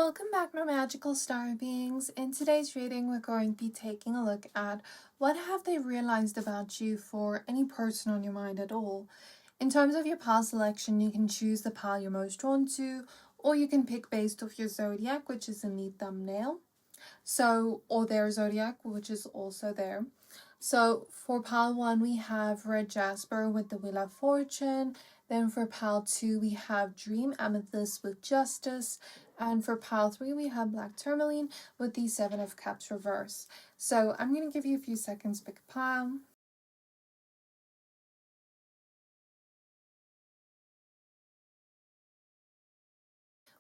Welcome back, my magical star beings. In today's reading, we're going to be taking a look at what have they realized about you for any person on your mind at all. In terms of your pile selection, you can choose the pile you're most drawn to, or you can pick based off your zodiac, which is in the thumbnail. Or their zodiac, which is also there. So for pile 1, we have red jasper with the wheel of fortune. Then for pile 2, we have dream amethyst with justice. And for pile 3, we have black tourmaline with the 7 of cups reverse. So I'm going to give you a few seconds to pick a pile.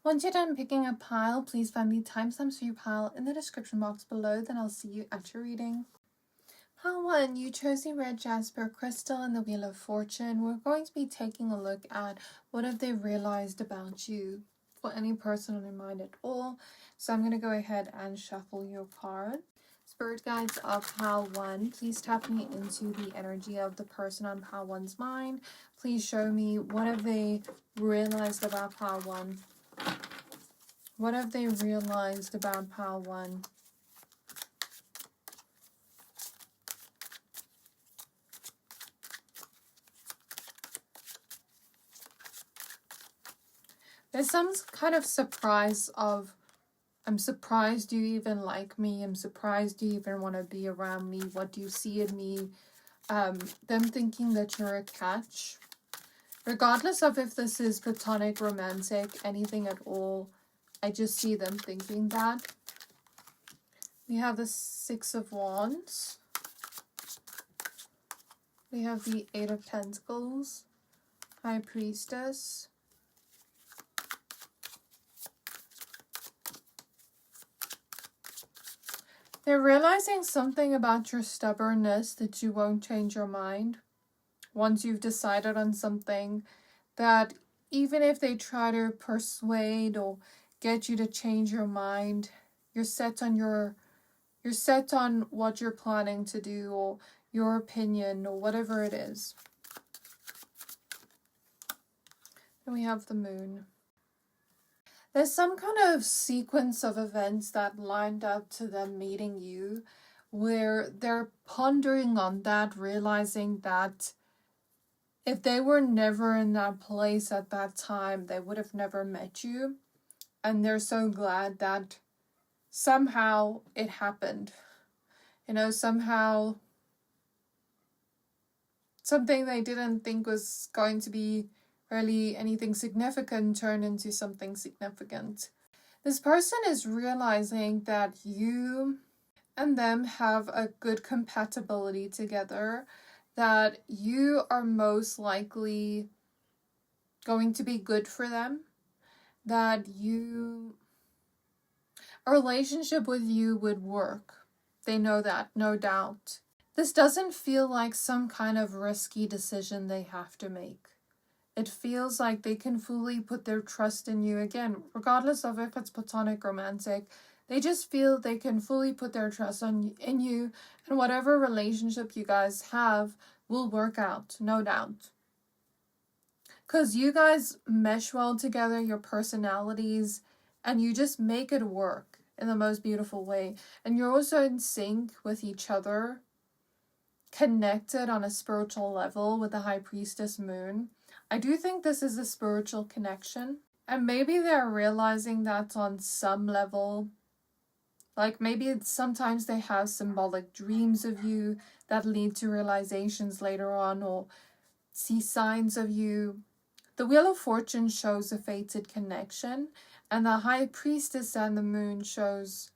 Once you're done picking a pile, please find the timestamps for your pile in the description box below. Then I'll see you at your reading. Pile 1, you chose the red jasper crystal and the wheel of fortune. We're going to be taking a look at what have they realized about you for any person on your mind at all. So I'm going to go ahead and shuffle your card. Spirit guides of pile 1, please tap me into the energy of the person on pile 1's mind. Please show me what have they realized about pile 1. What have they realized about pile 1? There's some kind of surprise of, I'm surprised you even like me. I'm surprised you even want to be around me. What do you see in me? Them thinking that you're a catch. Regardless of if this is platonic, romantic, anything at all, I just see them thinking that. We have the 6 of Wands. We have the 8 of Pentacles. High Priestess. They're realizing something about your stubbornness, that you won't change your mind. Once you've decided on something, that even if they try to persuade or get you to change your mind, you're set on what you're planning to do, or your opinion, or whatever it is. Then we have the moon. There's some kind of sequence of events that lined up to them meeting you, where they're pondering on that, realizing that if they were never in that place at that time, they would have never met you. And they're so glad that somehow it happened. You know, somehow something they didn't think was going to be really anything significant turned into something significant. This person is realizing that you and them have a good compatibility together, that you are most likely going to be good for them, that a relationship with you would work. They know that, no doubt. This doesn't feel like some kind of risky decision they have to make. It feels like they can fully put their trust in you. Again, regardless of if it's platonic, romantic, they just feel they can fully put their trust in you, and whatever relationship you guys have will work out, no doubt. Because you guys mesh well together, your personalities, and you just make it work in the most beautiful way. And you're also in sync with each other, connected on a spiritual level with the High Priestess moon. I do think this is a spiritual connection, and maybe they're realizing that on some level. Like maybe sometimes they have symbolic dreams of you that lead to realizations later on, or see signs of you. The Wheel of Fortune shows a fated connection, and the High Priestess and the moon shows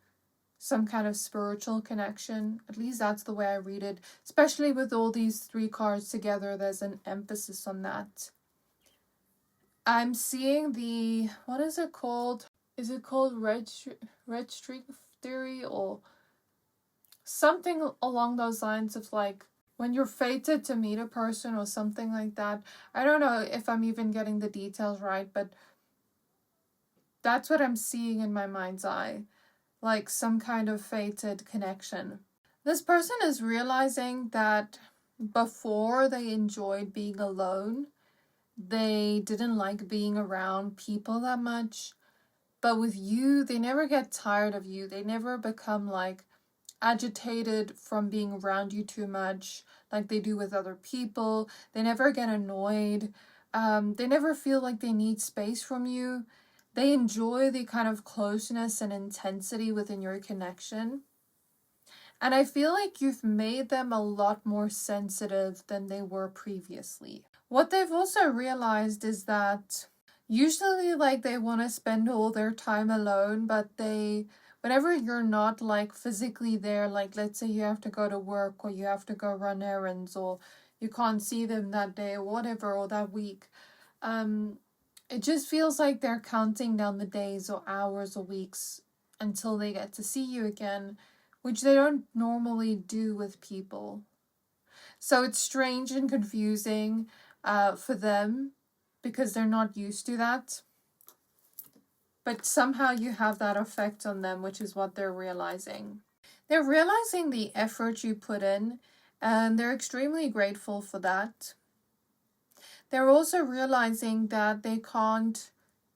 some kind of spiritual connection. At least that's the way I read it. Especially with all these 3 cards together, there's an emphasis on that. I'm seeing the, what is it called? Is it called red streak theory, or something along those lines of like when you're fated to meet a person or something like that. I don't know if I'm even getting the details right, but that's what I'm seeing in my mind's eye. Like some kind of fated connection. This person is realizing that before they enjoyed being alone. They didn't like being around people that much. But with you, they never get tired of you. They never become like agitated from being around you too much like they do with other people. They never get annoyed. They never feel like they need space from you. They enjoy the kind of closeness and intensity within your connection. And I feel like you've made them a lot more sensitive than they were previously. What they've also realized is that usually like they want to spend all their time alone, but whenever you're not like physically there, like let's say you have to go to work or you have to go run errands or you can't see them that day or whatever, or that week, it just feels like they're counting down the days or hours or weeks until they get to see you again, which they don't normally do with people. So it's strange and confusing for them because they're not used to that. But somehow you have that effect on them, which is what they're realizing. They're realizing the effort you put in, and they're extremely grateful for that. They're also realizing that they can't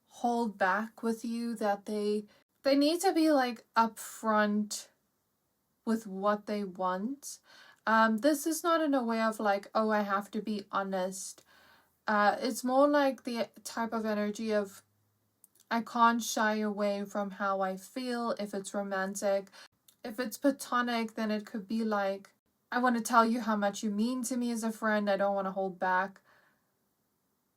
hold back with you, that they need to be like upfront with what they want. This is not in a way of like, oh, I have to be honest. It's more like the type of energy of, I can't shy away from how I feel if it's romantic. If it's platonic, then it could be like, I want to tell you how much you mean to me as a friend. I don't want to hold back.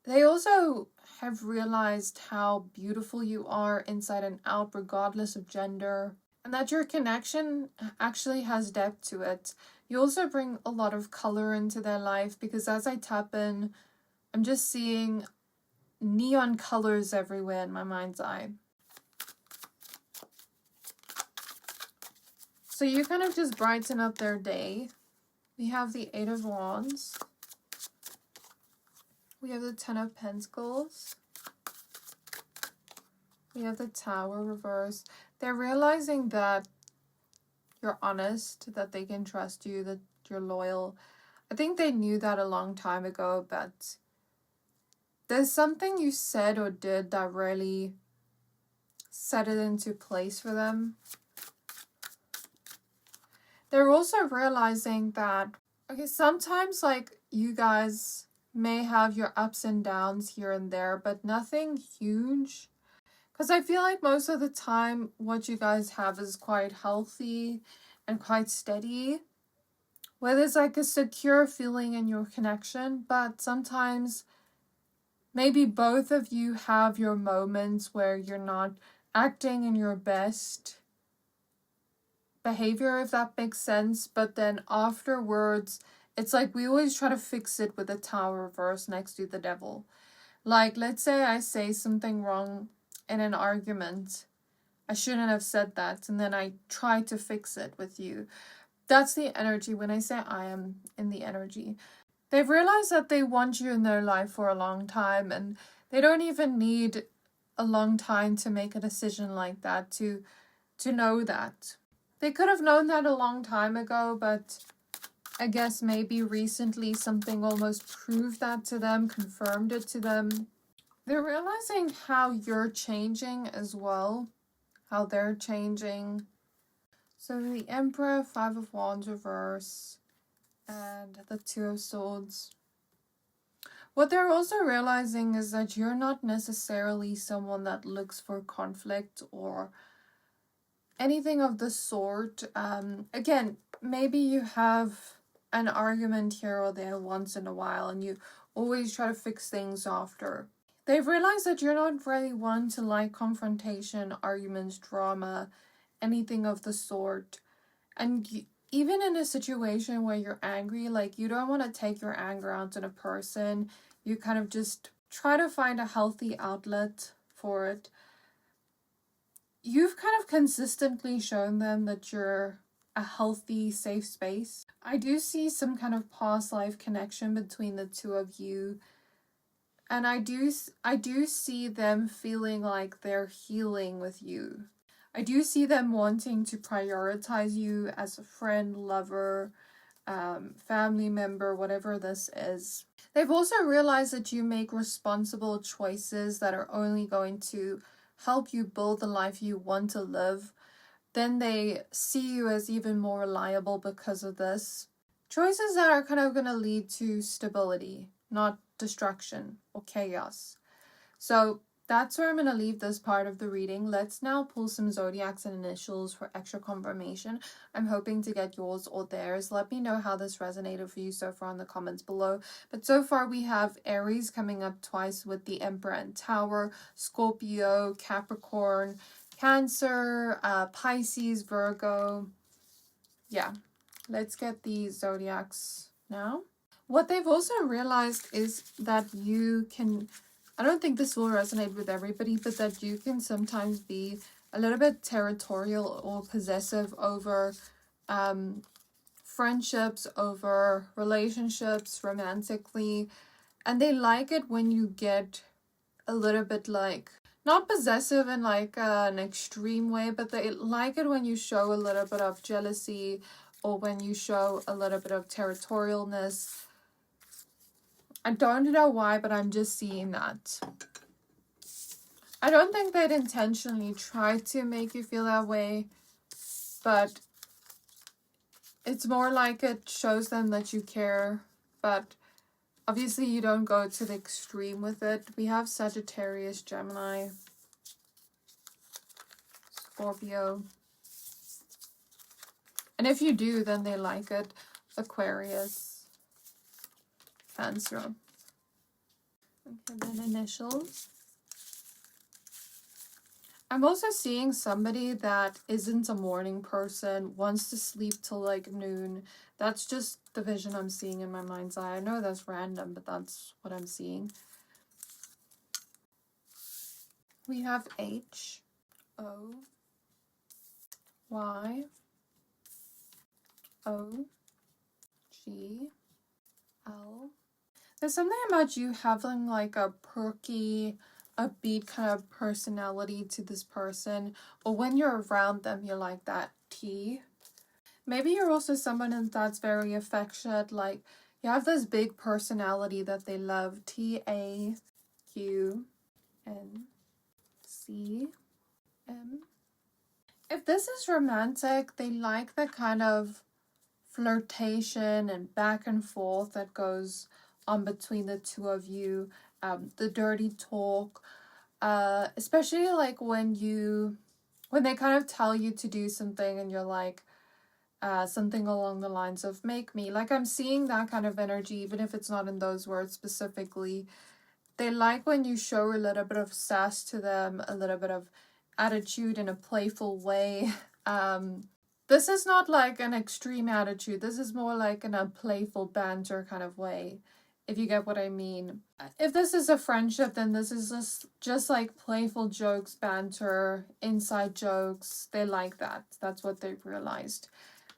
They also have realized how beautiful you are inside and out, regardless of gender, and that your connection actually has depth to it. You also bring a lot of color into their life, because as I tap in, I'm just seeing neon colors everywhere in my mind's eye. So you kind of just brighten up their day. We have the 8 of Wands. We have the 10 of Pentacles. We have the Tower reverse. They're realizing that you're honest, that they can trust you, that you're loyal. I think they knew that a long time ago, but there's something you said or did that really set it into place for them. They're also realizing that, okay, sometimes like you guys may have your ups and downs here and there, but nothing huge. Because I feel like most of the time what you guys have is quite healthy and quite steady, where there's like a secure feeling in your connection. But sometimes maybe both of you have your moments where you're not acting in your best behavior, if that makes sense. But then afterwards, it's like we always try to fix it with the Tower reverse next to the Devil. Like, let's say I say something wrong in an argument. I shouldn't have said that, and then I try to fix it with you. That's the energy. When I say I am in the energy, they've realized that they want you in their life for a long time, and they don't even need a long time to make a decision like that, to know that. They could have known that a long time ago, but I guess maybe recently something almost proved that to them, confirmed it to them. They're realizing how you're changing as well, how they're changing. So the Emperor, 5 of Wands reverse, and the 2 of Swords. What they're also realizing is that you're not necessarily someone that looks for conflict or anything of the sort. Again, maybe you have an argument here or there once in a while and you always try to fix things after. They've realized that you're not really one to like confrontation, arguments, drama, anything of the sort. And even in a situation where you're angry, like you don't want to take your anger out on a person. You kind of just try to find a healthy outlet for it. You've kind of consistently shown them that you're a healthy, safe space. I do see some kind of past life connection between the two of you. And I do see them feeling like they're healing with you. I do see them wanting to prioritize you as a friend, lover, family member, whatever this is. They've also realized that you make responsible choices that are only going to help you build the life you want to live, then they see you as even more reliable because of this. Choices that are kind of going to lead to stability, not destruction or chaos. So that's where I'm going to leave this part of the reading. Let's now pull some zodiacs and initials for extra confirmation. I'm hoping to get yours or theirs. Let me know how this resonated for you so far in the comments below. But so far we have Aries coming up twice with the Emperor and Tower, Scorpio, Capricorn, Cancer, Pisces, Virgo. Yeah, let's get the zodiacs now. What they've also realized is that you can, I don't think this will resonate with everybody, but that you can sometimes be a little bit territorial or possessive over friendships, over relationships, romantically. And they like it when you get a little bit like, not possessive in like an extreme way, but they like it when you show a little bit of jealousy or when you show a little bit of territorialness. I don't know why, but I'm just seeing that. I don't think they'd intentionally try to make you feel that way, but it's more like it shows them that you care, but obviously you don't go to the extreme with it. We have Sagittarius, Gemini, Scorpio. And if you do, then they like it. Aquarius, Cancer. Okay, then initials. I'm also seeing somebody that isn't a morning person, wants to sleep till like noon. That's just the vision I'm seeing in my mind's eye. I know that's random, but that's what I'm seeing. We have H, O, Y, O, G, L. There's something about you having like a perky, upbeat kind of personality to this person, or when you're around them, you're like that T. Maybe you're also someone that's very affectionate, like you have this big personality that they love. T, A, Q, N, C, M. If this is romantic, they like the kind of flirtation and back and forth that goes on between the two of you, the dirty talk, especially like when they kind of tell you to do something and you're like, something along the lines of make me, like I'm seeing that kind of energy, even if it's not in those words specifically. They like when you show a little bit of sass to them, a little bit of attitude in a playful way. This is not like an extreme attitude. This is more like in a playful banter kind of way, if you get what I mean. If this is a friendship, then this is just like playful jokes, banter, inside jokes. They like that. That's what they've realized.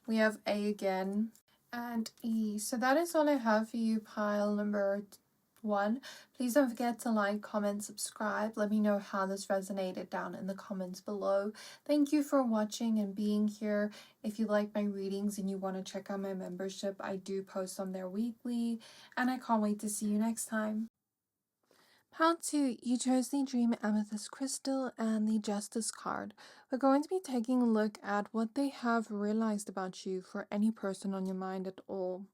We have A again and E. So that is all I have for you, pile number 1. Please don't forget to like, comment, subscribe. Let me know how this resonated down in the comments below. Thank you for watching and being here. If you like my readings and you want to check out my membership, I do post on there weekly, and I can't wait to see you next time. Pile 2, you chose the Dream Amethyst Crystal and the Justice card. We're going to be taking a look at what they have realized about you for any person on your mind at all.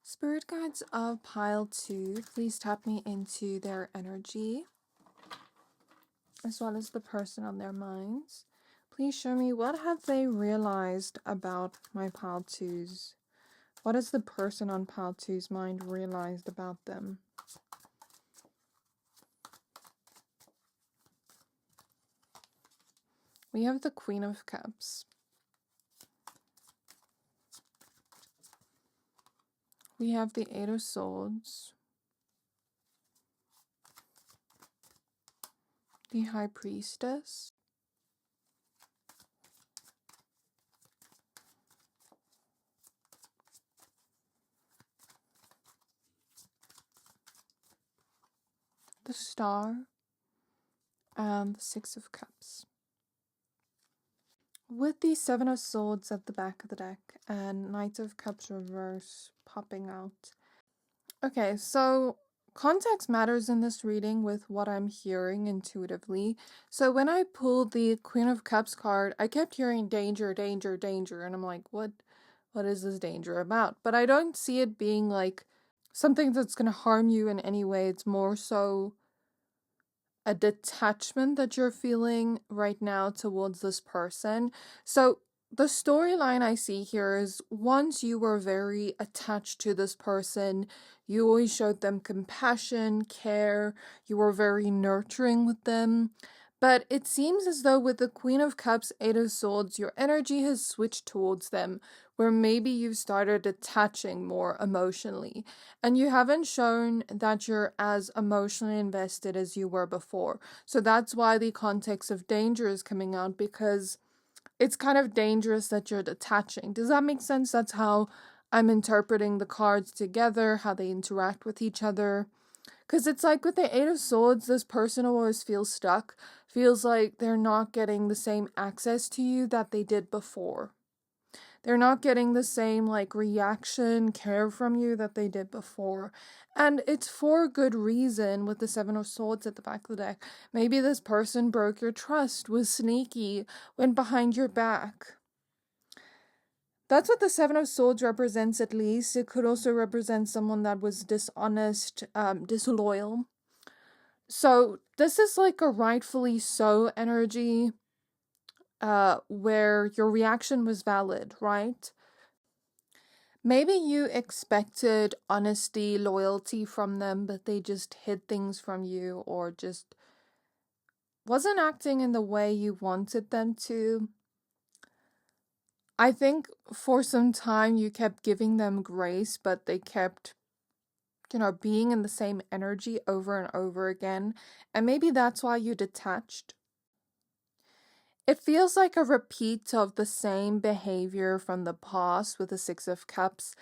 Spirit guides of pile 2, please tap me into their energy, as well as the person on their minds. Please show me, what have they realized about my pile 2s? What has the person on pile 2's mind realized about them? We have the Queen of Cups. We have the 8 of Swords. The High Priestess. The Star. And the 6 of Cups. With the 7 of Swords at the back of the deck and Knight of Cups reverse popping out. Okay, so Context matters in this reading with what I'm hearing intuitively. So when I pulled the Queen of Cups card, I kept hearing danger, danger, danger, and I'm like, what is this danger about? But I don't see it being like something that's going to harm you in any way. It's more so a detachment that you're feeling right now towards this person. So the storyline I see here is once you were very attached to this person, you always showed them compassion, care, you were very nurturing with them. But it seems as though with the Queen of Cups, Eight of Swords, your energy has switched towards them, where maybe you've started attaching more emotionally. And you haven't shown that you're as emotionally invested as you were before. So that's why the context of danger is coming out, because it's kind of dangerous that you're detaching. Does that make sense? That's how I'm interpreting the cards together, how they interact with each other. Because it's like with the Eight of Swords, this person always feels stuck, feels like they're not getting the same access to you that they did before. They're not getting the same like reaction, care from you that they did before. And it's for good reason with the Seven of Swords at the back of the deck. Maybe this person broke your trust, was sneaky, went behind your back. That's what the Seven of Swords represents, at least. It could also represent someone that was dishonest, disloyal. So this is like a rightfully so energy, where your reaction was valid, right? Maybe you expected honesty, loyalty from them, but they just hid things from you or just wasn't acting in the way you wanted them to. I think for some time you kept giving them grace, but they kept, being in the same energy over and over again. And maybe that's why you detached. It feels like a repeat of the same behavior from the past with the Six of Cups.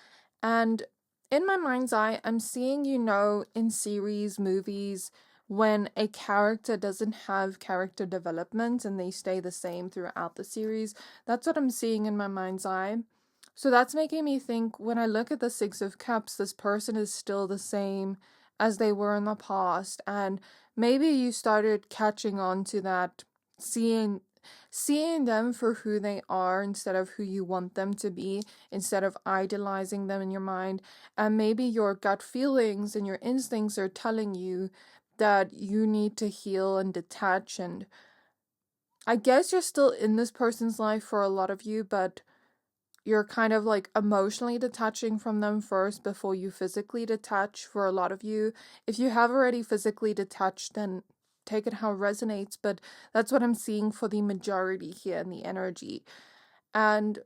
And in my mind's eye, I'm seeing, in series, movies, when a character doesn't have character development and they stay the same throughout the series. That's what I'm seeing in my mind's eye. So that's making me think, when I look at the Six of Cups, this person is still the same as they were in the past. And maybe you started catching on to that, seeing them for who they are instead of who you want them to be, instead of idolizing them in your mind. And maybe your gut feelings and your instincts are telling you that you need to heal and detach. And I guess you're still in this person's life for a lot of you, but you're kind of like emotionally detaching from them first before you physically detach for a lot of you. If you have already physically detached, then take it how it resonates, but that's what I'm seeing for the majority here in the energy. And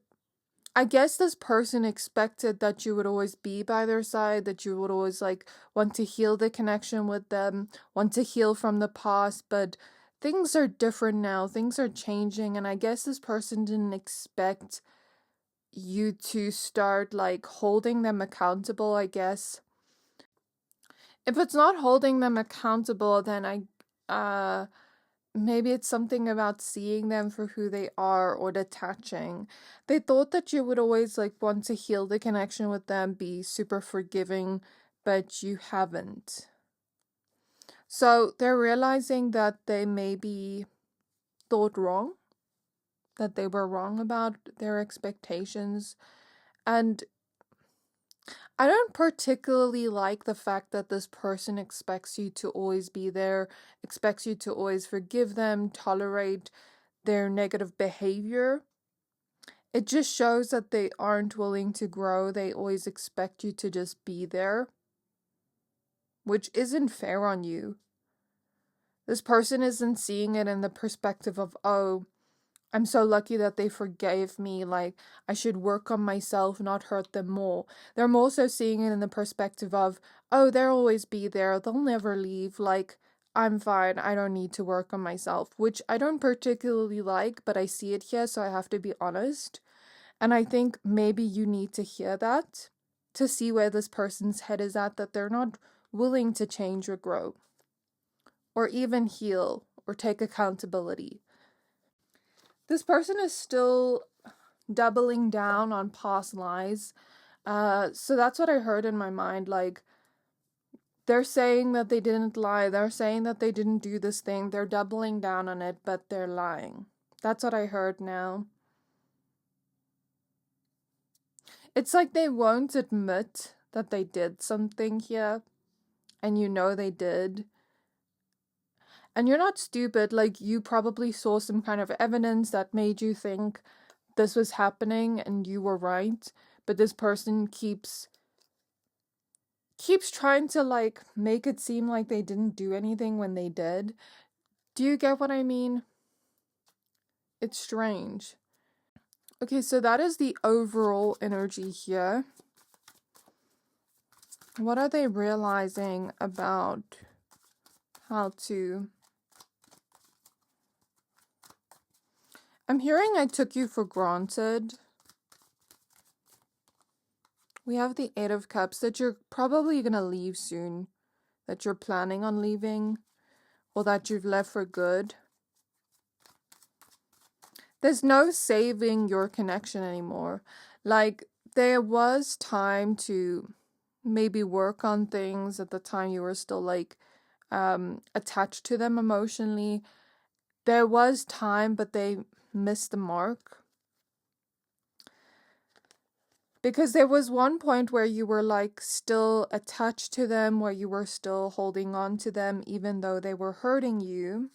I guess this person expected that you would always be by their side, that you would always like want to heal the connection with them, want to heal from the past, but things are different now, things are changing, and I guess this person didn't expect you to start like holding them accountable, I guess. If it's not holding them accountable, then maybe it's something about seeing them for who they are or detaching. They thought that you would always like want to heal the connection with them, be super forgiving, but you haven't. So they're realizing that they maybe thought wrong, that they were wrong about their expectations. And I don't particularly like the fact that this person expects you to always be there, expects you to always forgive them, tolerate their negative behavior. It just shows that they aren't willing to grow. They always expect you to just be there, which isn't fair on you. This person isn't seeing it in the perspective of, oh, I'm so lucky that they forgave me, like, I should work on myself, not hurt them more. They're more so seeing it in the perspective of, oh, they'll always be there, they'll never leave, like, I'm fine, I don't need to work on myself, which I don't particularly like, but I see it here, so I have to be honest. And I think maybe you need to hear that to see where this person's head is at, that they're not willing to change or grow, or even heal, or take accountability. This person is still doubling down on past lies. So that's what I heard in my mind. Like, They're saying that they didn't lie. They're saying that they didn't do this thing. They're doubling down on it, but they're lying. That's what I heard now. It's like they won't admit that they did something here, and you know they did. And you're not stupid. Like, you probably saw some kind of evidence that made you think this was happening and you were right. But this person keeps trying to, like, make it seem like they didn't do anything when they did. Do you get what I mean? It's strange. Okay, so that is the overall energy here. What are they realizing about how to... I'm hearing I took you for granted. We have the Eight of Cups, that you're probably going to leave soon. That you're planning on leaving. Or that you've left for good. There's no saving your connection anymore. Like, there was time to maybe work on things at the time you were still, like, attached to them emotionally. There was time, but they missed the mark. Because there was one point where you were, like, still attached to them, where you were still holding on to them, even though they were hurting you.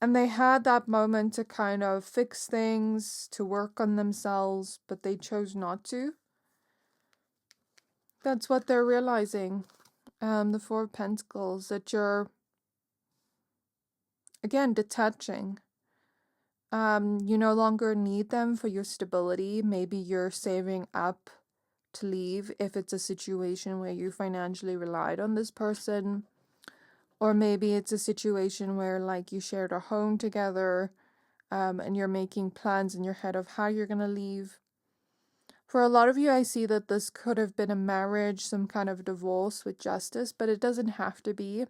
And they had that moment to kind of fix things, to work on themselves, but they chose not to. That's what they're realizing. The Four of Pentacles, that you're, again, detaching. You no longer need them for your stability. Maybe you're saving up to leave if it's a situation where you financially relied on this person. Or maybe it's a situation where, like, you shared a home together, and you're making plans in your head of how you're going to leave. For a lot of you, I see that this could have been a marriage, some kind of divorce with justice, but it doesn't have to be.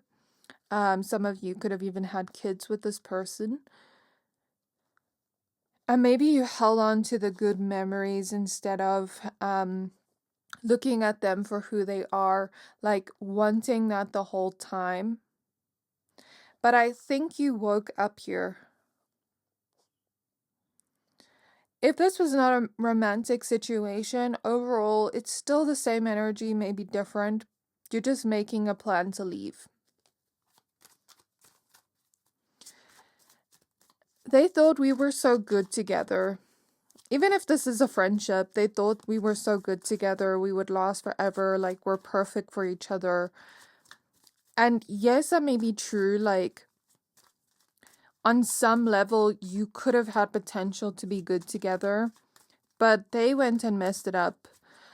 Some of you could have even had kids with this person. And maybe you held on to the good memories instead of looking at them for who they are, like wanting that the whole time. But I think you woke up here. If this was not a romantic situation, overall, it's still the same energy, maybe different. You're just making a plan to leave. They thought we were so good together. Even if this is a friendship, they thought we were so good together. We would last forever. Like, we're perfect for each other. And yes, that may be true. Like, on some level, you could have had potential to be good together. But they went and messed it up.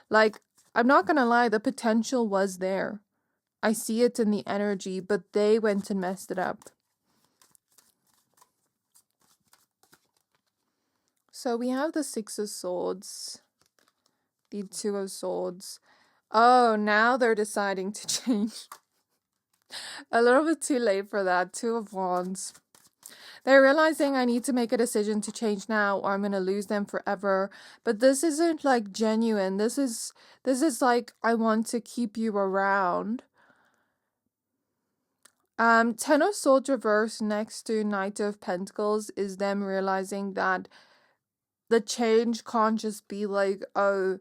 Like, I'm not gonna lie, the potential was there. I see it in the energy, but they went and messed it up. So we have the Six of Swords, the Two of Swords. Oh, now they're deciding to change. A little bit too late for that. Two of Wands. They're realizing I need to make a decision to change now or I'm going to lose them forever. But this isn't, like, genuine. This is like, I want to keep you around. Ten of Swords reverse next to Knight of Pentacles is them realizing that the change can't just be like, oh,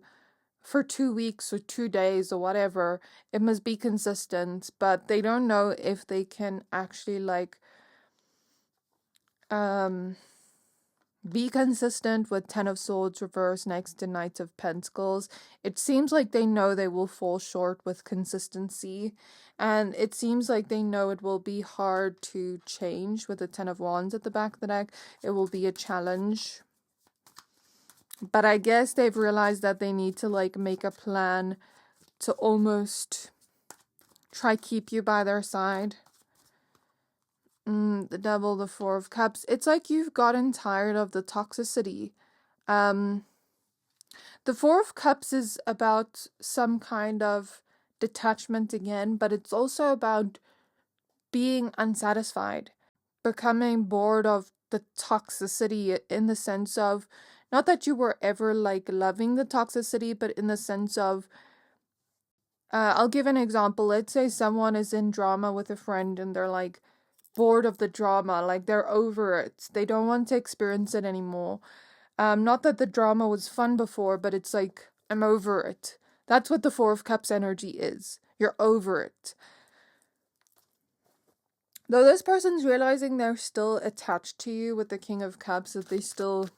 for 2 weeks or 2 days or whatever. It must be consistent. But they don't know if they can actually, like, be consistent with Ten of Swords reverse next to Knight of Pentacles. It seems like they know they will fall short with consistency. And it seems like they know it will be hard to change with the Ten of Wands at the back of the deck. It will be a challenge. But I guess they've realized that they need to, like, make a plan to almost try keep you by their side. The Devil, the Four of Cups. It's like you've gotten tired of the toxicity. The Four of Cups is about some kind of detachment again, but it's also about being unsatisfied, becoming bored of the toxicity in the sense of, not that you were ever, like, loving the toxicity, but in the sense of I'll give an example. Let's say someone is in drama with a friend and they're like bored of the drama, like they're over it. They don't want to experience it anymore. Not that the drama was fun before, but it's like, I'm over it. That's what the Four of Cups energy is. You're over it. Though this person's realizing they're still attached to you with the King of Cups, that they still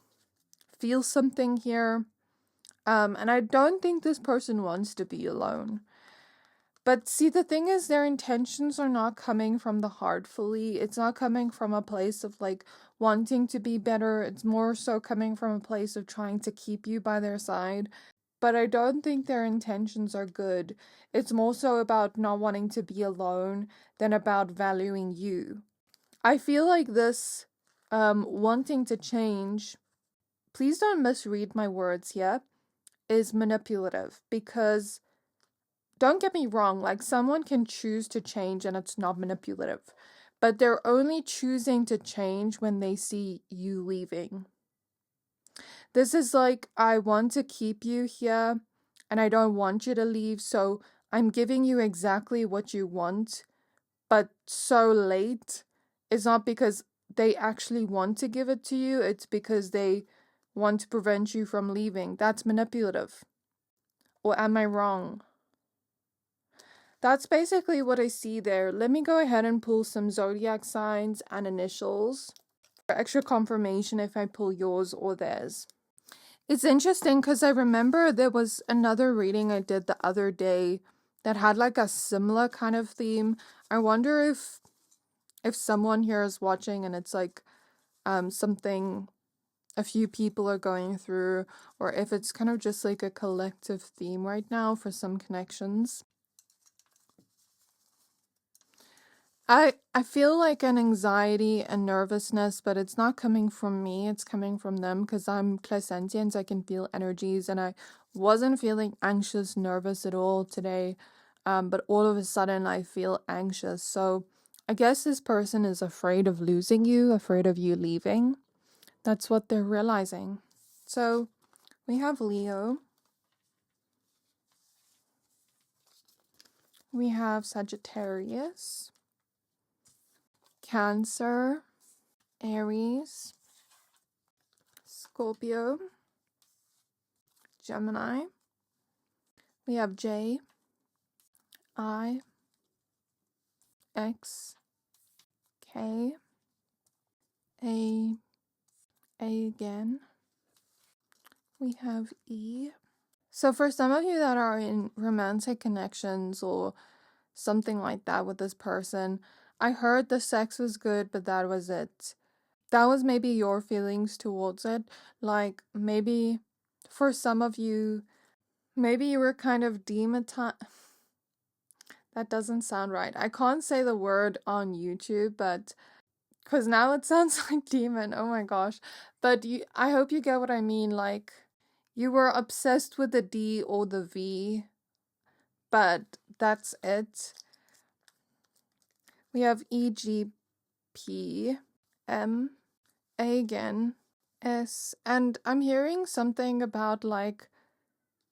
feel something here. And I don't think this person wants to be alone. But see, the thing is, their intentions are not coming from the heart fully. It's not coming from a place of like wanting to be better. It's more so coming from a place of trying to keep you by their side. But I don't think their intentions are good. It's more so about not wanting to be alone than about valuing you. I feel like this wanting to change, please don't misread my words here, is manipulative. Because don't get me wrong, like someone can choose to change and it's not manipulative. But they're only choosing to change when they see you leaving. This is like, I want to keep you here and I don't want you to leave, so I'm giving you exactly what you want, but so late. It's not because they actually want to give it to you, it's because they want to prevent you from leaving. That's manipulative. Or am I wrong? That's basically what I see there. Let me go ahead and pull some zodiac signs and initials for extra confirmation if I pull yours or theirs. It's interesting because I remember there was another reading I did the other day that had like a similar kind of theme. I wonder if someone here is watching and it's like something a few people are going through, or if it's kind of just like a collective theme right now for some connections. I feel like an anxiety and nervousness, but it's not coming from me, it's coming from them because I'm clairsentient, I can feel energies, and I wasn't feeling anxious, nervous at all today, but all of a sudden I feel anxious. So I guess this person is afraid of losing you, afraid of you leaving. That's what they're realizing. So we have Leo. We have Sagittarius, Cancer, Aries, Scorpio, Gemini. We have J, I, X, K, A again. We have E. So for some of you that are in romantic connections or something like that with this person, I heard the sex was good, but that was it. That was maybe your feelings towards it. Like maybe for some of you, maybe you were kind of demonetized. That doesn't sound right. I can't say the word on YouTube, but because now it sounds like demon. Oh my gosh. But I hope you get what I mean. Like, you were obsessed with the D or the V, but that's it. We have E, G, P, M, A again, S, and I'm hearing something about like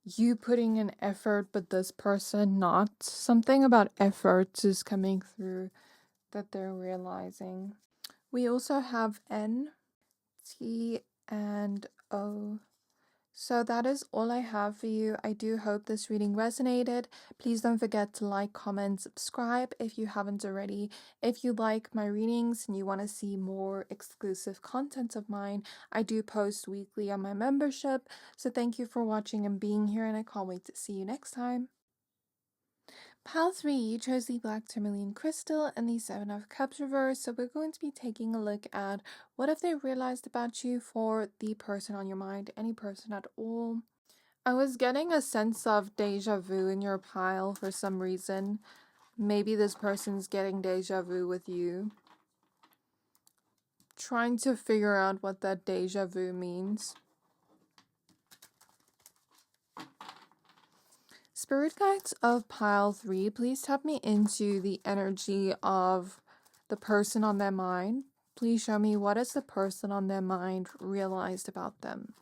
you putting in effort, but this person not. Something about efforts is coming through that they're realizing. We also have N, T, and O. So that is all I have for you. I do hope this reading resonated. Please don't forget to like, comment, subscribe if you haven't already. If you like my readings and you want to see more exclusive content of mine, I do post weekly on my membership. So thank you for watching and being here, and I can't wait to see you next time. Pile 3, you chose the black tourmaline crystal and the 7 of Cups reverse, so we're going to be taking a look at what have they realized about you for the person on your mind, any person at all. I was getting a sense of deja vu in your pile for some reason. Maybe this person's getting deja vu with you. Trying to figure out what that deja vu means. Spirit guides of pile 3, please tap me into the energy of the person on their mind. Please show me what is the person on their mind realized about them.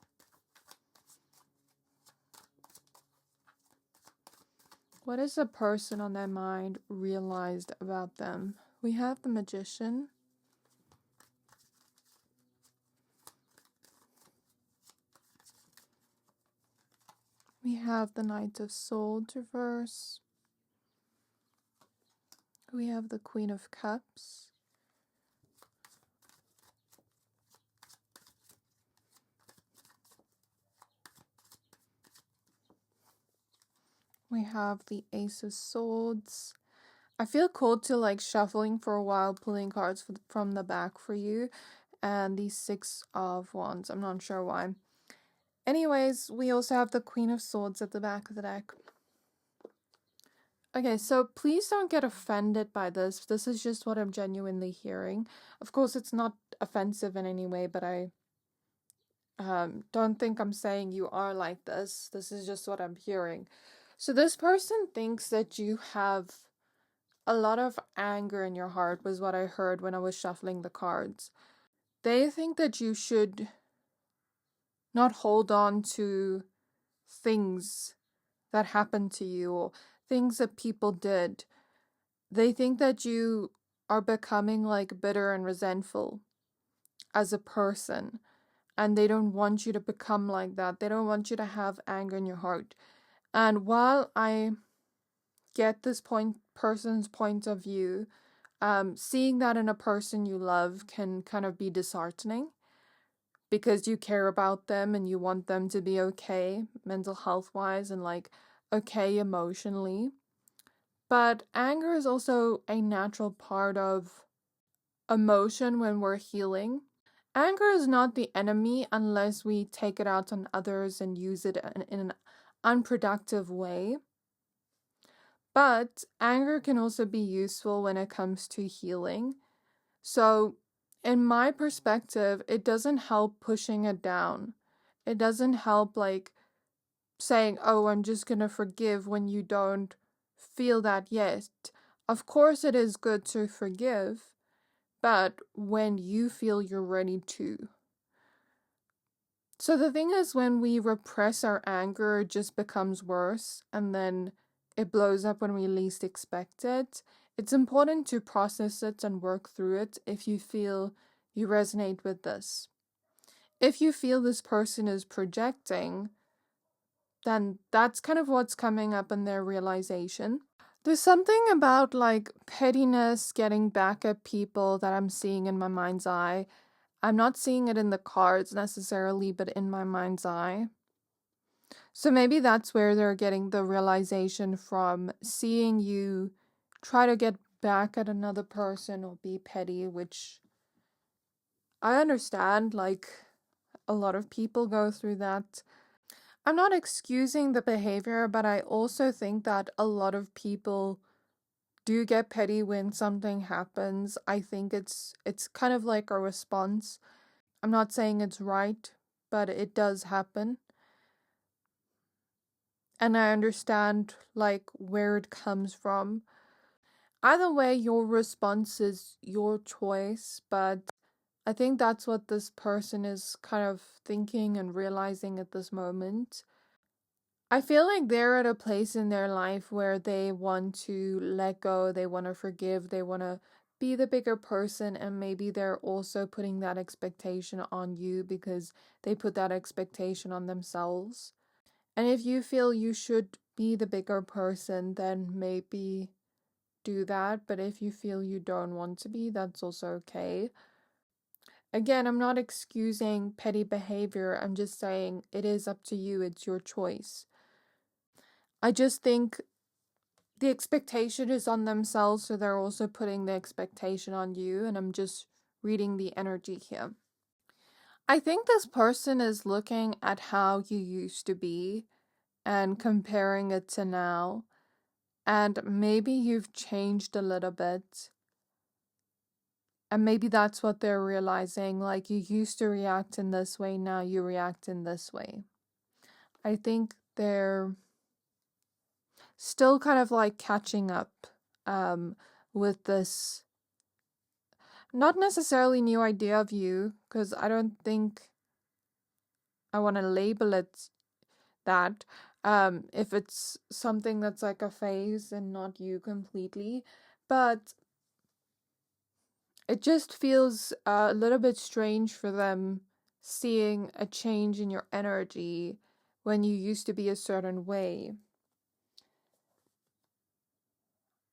What is the person on their mind realized about them? We have the Magician. We have the Knight of Swords reverse. We have the Queen of Cups. We have the Ace of Swords. I feel called to like shuffling for a while, pulling cards from the back for you. And the Six of Wands. I'm not sure why. Anyways, we also have the Queen of Swords at the back of the deck. Okay, so please don't get offended by this. This is just what I'm genuinely hearing. Of course, it's not offensive in any way, but I don't think I'm saying you are like this. This is just what I'm hearing. So this person thinks that you have a lot of anger in your heart, was what I heard when I was shuffling the cards. They think that you should not hold on to things that happened to you or things that people did. They think that you are becoming like bitter and resentful as a person, and they don't want you to become like that. They don't want you to have anger in your heart. And while I get this person's point of view, seeing that in a person you love can kind of be disheartening, because you care about them and you want them to be okay mental health wise and like okay emotionally. But anger is also a natural part of emotion when we're healing. Anger is not the enemy unless we take it out on others and use it in an unproductive way. But anger can also be useful when it comes to healing. So in my perspective, it doesn't help pushing it down. It doesn't help like saying, oh, I'm just gonna forgive when you don't feel that yet. Of course it is good to forgive, but when you feel you're ready to. So the thing is, when we repress our anger, it just becomes worse, and then it blows up when we least expect it. It's important to process it and work through it if you feel you resonate with this. If you feel this person is projecting, then that's kind of what's coming up in their realization. There's something about like pettiness getting back at people that I'm seeing in my mind's eye. I'm not seeing it in the cards necessarily, but in my mind's eye. So maybe that's where they're getting the realization from, seeing you try to get back at another person or be petty, which I understand, like a lot of people go through that. I'm not excusing the behavior, but I also think that a lot of people do get petty when something happens. I think it's kind of like a response. I'm not saying it's right, but it does happen. And I understand like where it comes from. Either way, your response is your choice, but I think that's what this person is kind of thinking and realizing at this moment. I feel like they're at a place in their life where they want to let go, they want to forgive, they want to be the bigger person, and maybe they're also putting that expectation on you because they put that expectation on themselves. And if you feel you should be the bigger person, then maybe do that. But if you feel you don't want to be, that's also okay. Again, I'm not excusing petty behavior. I'm just saying it is up to you. It's your choice. I just think the expectation is on themselves, so they're also putting the expectation on you, and I'm just reading the energy here. I think this person is looking at how you used to be and comparing it to now, and maybe you've changed a little bit, and maybe that's what they're realizing, like you used to react in this way, now you react in this way. I think they're still kind of like catching up with this, not necessarily new idea of you, because I don't think I want to label it that. if it's something that's like a phase and not you completely. But it just feels a little bit strange for them seeing a change in your energy when you used to be a certain way.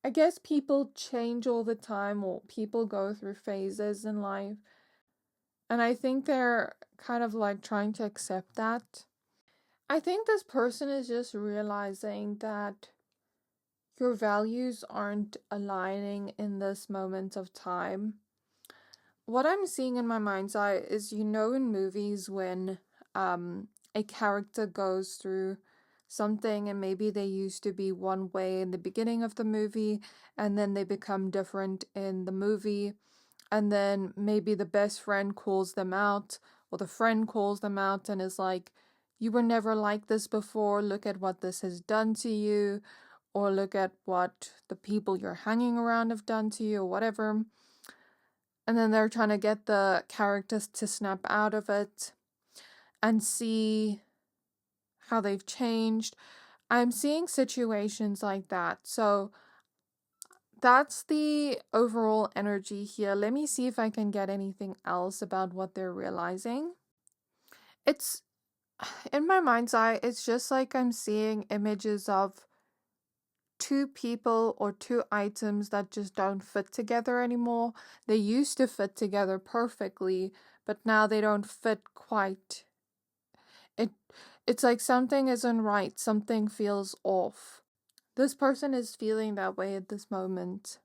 I guess people change all the time, or people go through phases in life. And I think they're kind of like trying to accept that. I think this person is just realizing that your values aren't aligning in this moment of time. What I'm seeing in my mind's eye is, in movies when a character goes through something and maybe they used to be one way in the beginning of the movie and then they become different in the movie, and then maybe the best friend calls them out or the friend calls them out and is like, you were never like this before, look at what this has done to you, or look at what the people you're hanging around have done to you, or whatever. And then they're trying to get the characters to snap out of it and see how they've changed. I'm seeing situations like that. So that's the overall energy here. Let me see if I can get anything else about what they're realizing. It's, in my mind's eye, it's just like I'm seeing images of two people or two items that just don't fit together anymore. They used to fit together perfectly, but now they don't fit quite. It's like something isn't right, something feels off. This person is feeling that way at this moment.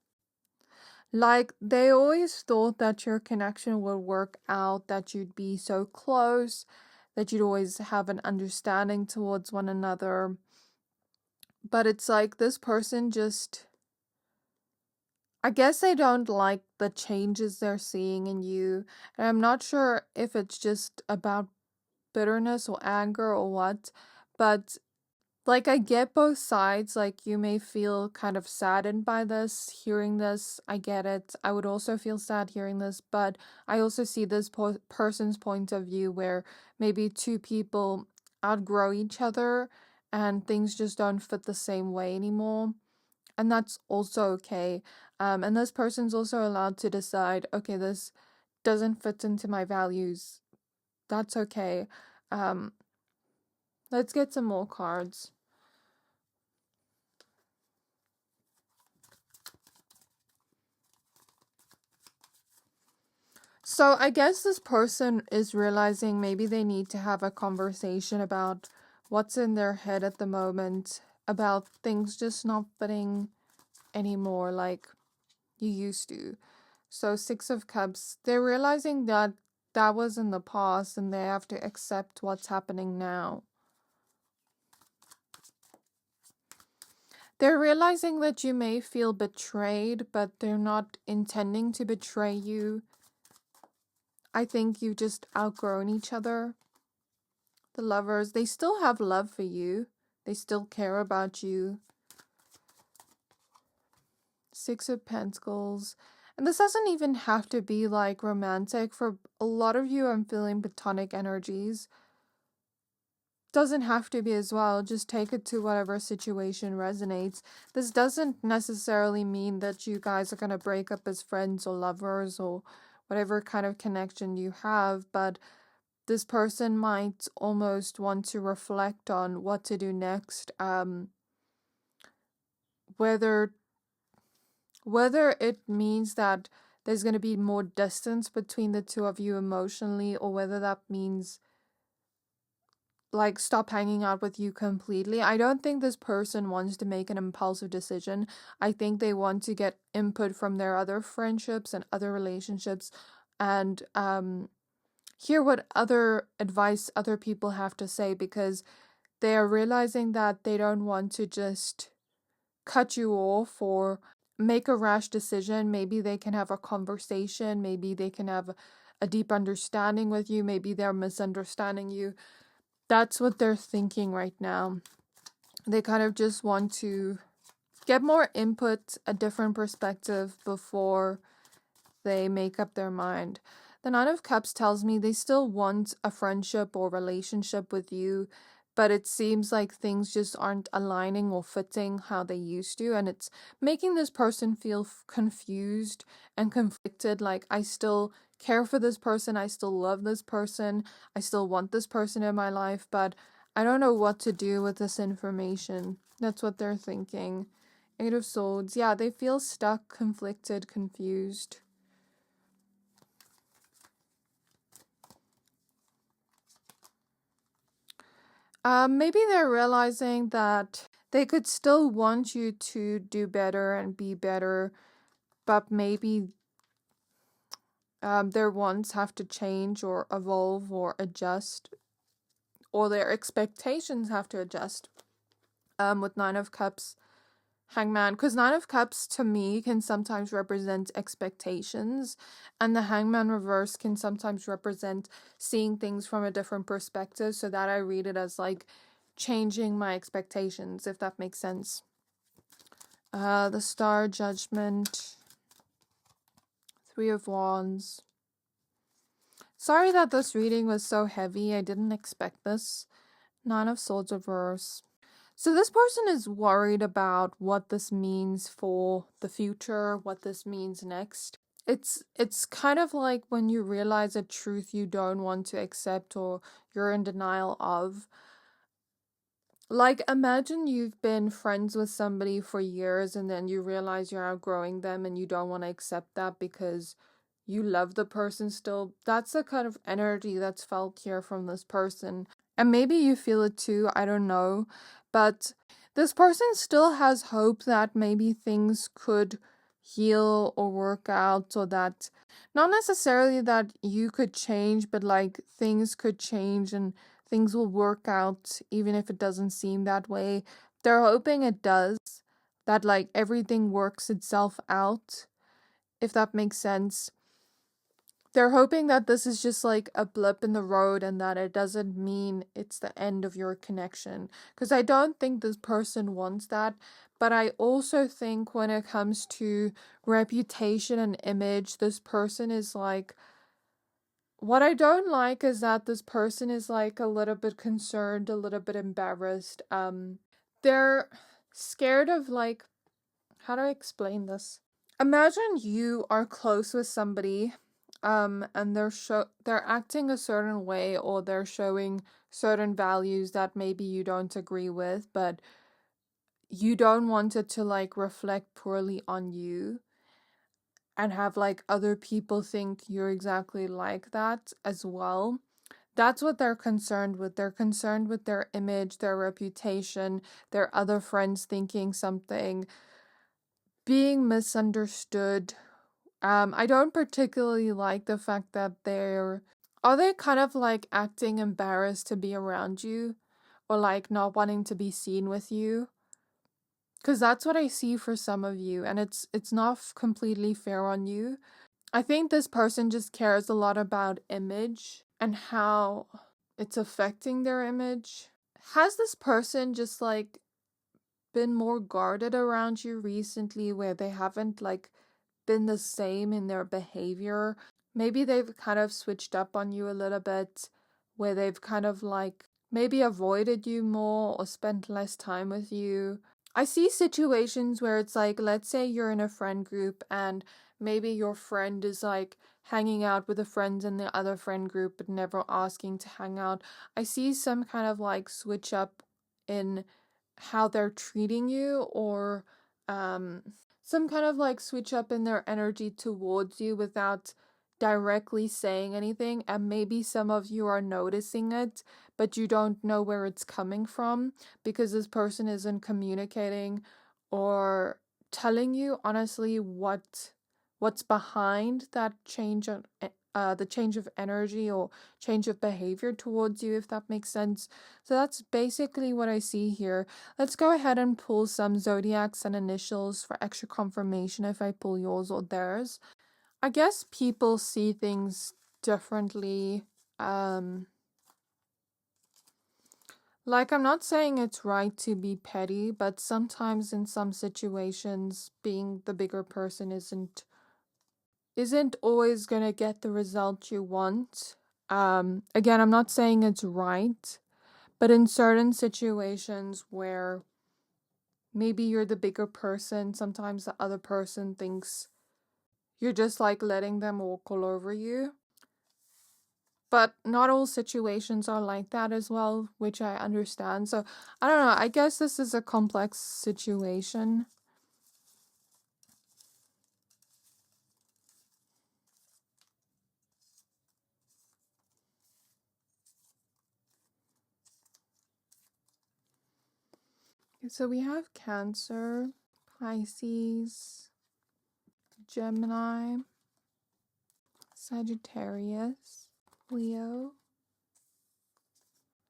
Like, they always thought that your connection would work out, that you'd be so close, that you'd always have an understanding towards one another. But it's like this person just, I guess they don't like the changes they're seeing in you. And I'm not sure if it's just about bitterness or anger or what, but like, I get both sides. Like, you may feel kind of saddened by this, hearing this. I get it. I would also feel sad hearing this, but I also see this person's point of view where maybe two people outgrow each other and things just don't fit the same way anymore. And that's also okay. And this person's also allowed to decide, okay, this doesn't fit into my values. That's okay. Let's get some more cards. So I guess this person is realizing maybe they need to have a conversation about what's in their head at the moment, about things just not fitting anymore like you used to. So 6 of Cups, they're realizing that that was in the past and they have to accept what's happening now. They're realizing that you may feel betrayed, but they're not intending to betray you. I think you've just outgrown each other. The Lovers, they still have love for you. They still care about you. 6 of Pentacles. And this doesn't even have to be like romantic. For a lot of you, I'm feeling platonic energies. Doesn't have to be as well. Just take it to whatever situation resonates. This doesn't necessarily mean that you guys are going to break up as friends or lovers or whatever kind of connection you have, but this person might almost want to reflect on what to do next. Whether it means that there's going to be more distance between the two of you emotionally, or whether that means like stop hanging out with you completely. I don't think this person wants to make an impulsive decision. I think they want to get input from their other friendships and other relationships and hear what other advice other people have to say, because they are realizing that they don't want to just cut you off or make a rash decision. Maybe they can have a conversation. Maybe they can have a deep understanding with you. Maybe they're misunderstanding you. That's what they're thinking right now. They kind of just want to get more input, a different perspective before they make up their mind. The 9 of Cups tells me they still want a friendship or relationship with you, but it seems like things just aren't aligning or fitting how they used to, and it's making this person feel confused and conflicted. Like, I still care for this person, I still love this person, I still want this person in my life, but I don't know what to do with this information. That's what they're thinking. Eight of Swords. Yeah, they feel stuck, conflicted, confused. Maybe they're realizing that they could still want you to do better and be better, but maybe their wants have to change or evolve or adjust, or their expectations have to adjust. With Nine of Cups, Hangman, because Nine of Cups to me can sometimes represent expectations, and the Hangman reverse can sometimes represent seeing things from a different perspective, so that I read it as like changing my expectations, if that makes sense. The Star, Judgment, Three of Wands. Sorry that this reading was so heavy. I didn't expect this. Nine of Swords reverse. So this person is worried about what this means for the future, what this means next. It's kind of like when you realize a truth you don't want to accept or you're in denial of. Like, imagine you've been friends with somebody for years and then you realize you're outgrowing them and you don't want to accept that because you love the person still. That's the kind of energy that's felt here from this person. And maybe you feel it too, I don't know. But this person still has hope that maybe things could heal or work out, so that not necessarily that you could change, but like things could change and things will work out even if it doesn't seem that way. They're hoping it does, that like everything works itself out, if that makes sense. They're hoping that this is just like a blip in the road and that it doesn't mean it's the end of your connection. Because I don't think this person wants that. But I also think when it comes to reputation and image, this person is like... What I don't like is that this person is like a little bit concerned, a little bit embarrassed. They're scared of like... How do I explain this? Imagine you are close with somebody, and they're acting a certain way, or they're showing certain values that maybe you don't agree with, but you don't want it to like reflect poorly on you and have like other people think you're exactly like that as well. That's what they're concerned with. They're concerned with their image, their reputation, their other friends thinking something, being misunderstood. I don't particularly like the fact that are they kind of like acting embarrassed to be around you, or like not wanting to be seen with you? Because that's what I see for some of you, and it's not completely fair on you. I think this person just cares a lot about image and how it's affecting their image. Has this person just like been more guarded around you recently, where they haven't like been the same in their behavior? Maybe they've kind of switched up on you a little bit, where they've kind of like maybe avoided you more or spent less time with you. I see situations where it's like, let's say you're in a friend group and maybe your friend is like hanging out with the friends in the other friend group but never asking to hang out. I see some kind of like switch up in how they're treating you, or some kind of like switch up in their energy towards you without directly saying anything, and maybe some of you are noticing it but you don't know where it's coming from because this person isn't communicating or telling you honestly what's behind that change of the change of energy or change of behavior towards you, if that makes sense. So that's basically what I see here. Let's go ahead and pull some zodiacs and initials for extra confirmation if I pull yours or theirs. I guess people see things differently. Like, I'm not saying it's right to be petty, but sometimes in some situations, being the bigger person isn't always gonna get the result you want. Again, I'm not saying it's right, But in certain situations where maybe you're the bigger person, sometimes the other person thinks you're just like letting them walk all over you. But not all situations are like that as well, which I understand. So, I don't know. I guess this is a complex situation. So we have Cancer, Pisces, Gemini, Sagittarius, Leo,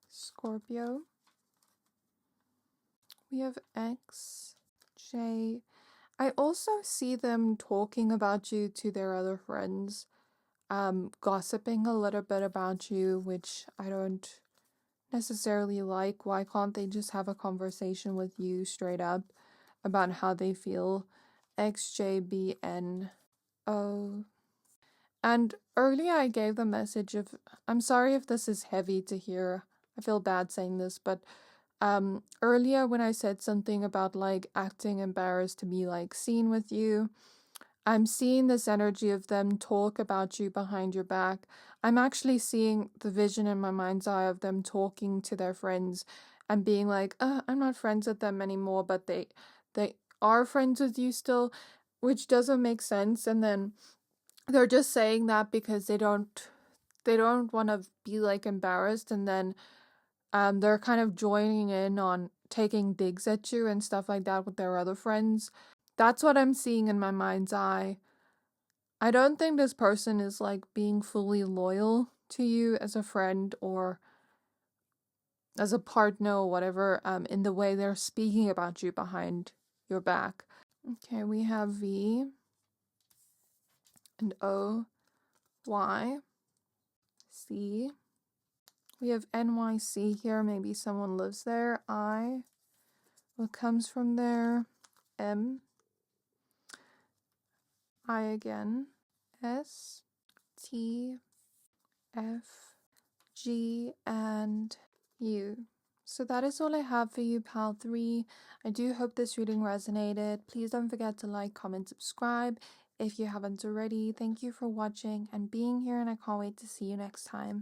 Scorpio. We have X, J. I also see them talking about you to their other friends, gossiping a little bit about you, which I don't necessarily like. Why can't they just have a conversation with you straight up about how they feel? XJBNO. And earlier I gave the message of, I'm sorry if this is heavy to hear. I feel bad saying this, but earlier when I said something about like acting embarrassed to be like seen with you, I'm seeing this energy of them talk about you behind your back. I'm actually seeing the vision in my mind's eye of them talking to their friends and being like, I'm not friends with them anymore, but they are friends with you still, which doesn't make sense. And then they're just saying that because they don't want to be like embarrassed, and then they're kind of joining in on taking digs at you and stuff like that with their other friends. That's what I'm seeing in my mind's eye. I don't think this person is like being fully loyal to you as a friend or as a partner or whatever, in the way they're speaking about you behind your back. Okay, we have V and O, Y, C. We have NYC here. Maybe someone lives there. I. What comes from there? M. I again. S. T. F. G. And U. So that is all I have for you, Pal 3. I do hope this reading resonated. Please don't forget to like, comment, subscribe if you haven't already. Thank you for watching and being here, and I can't wait to see you next time.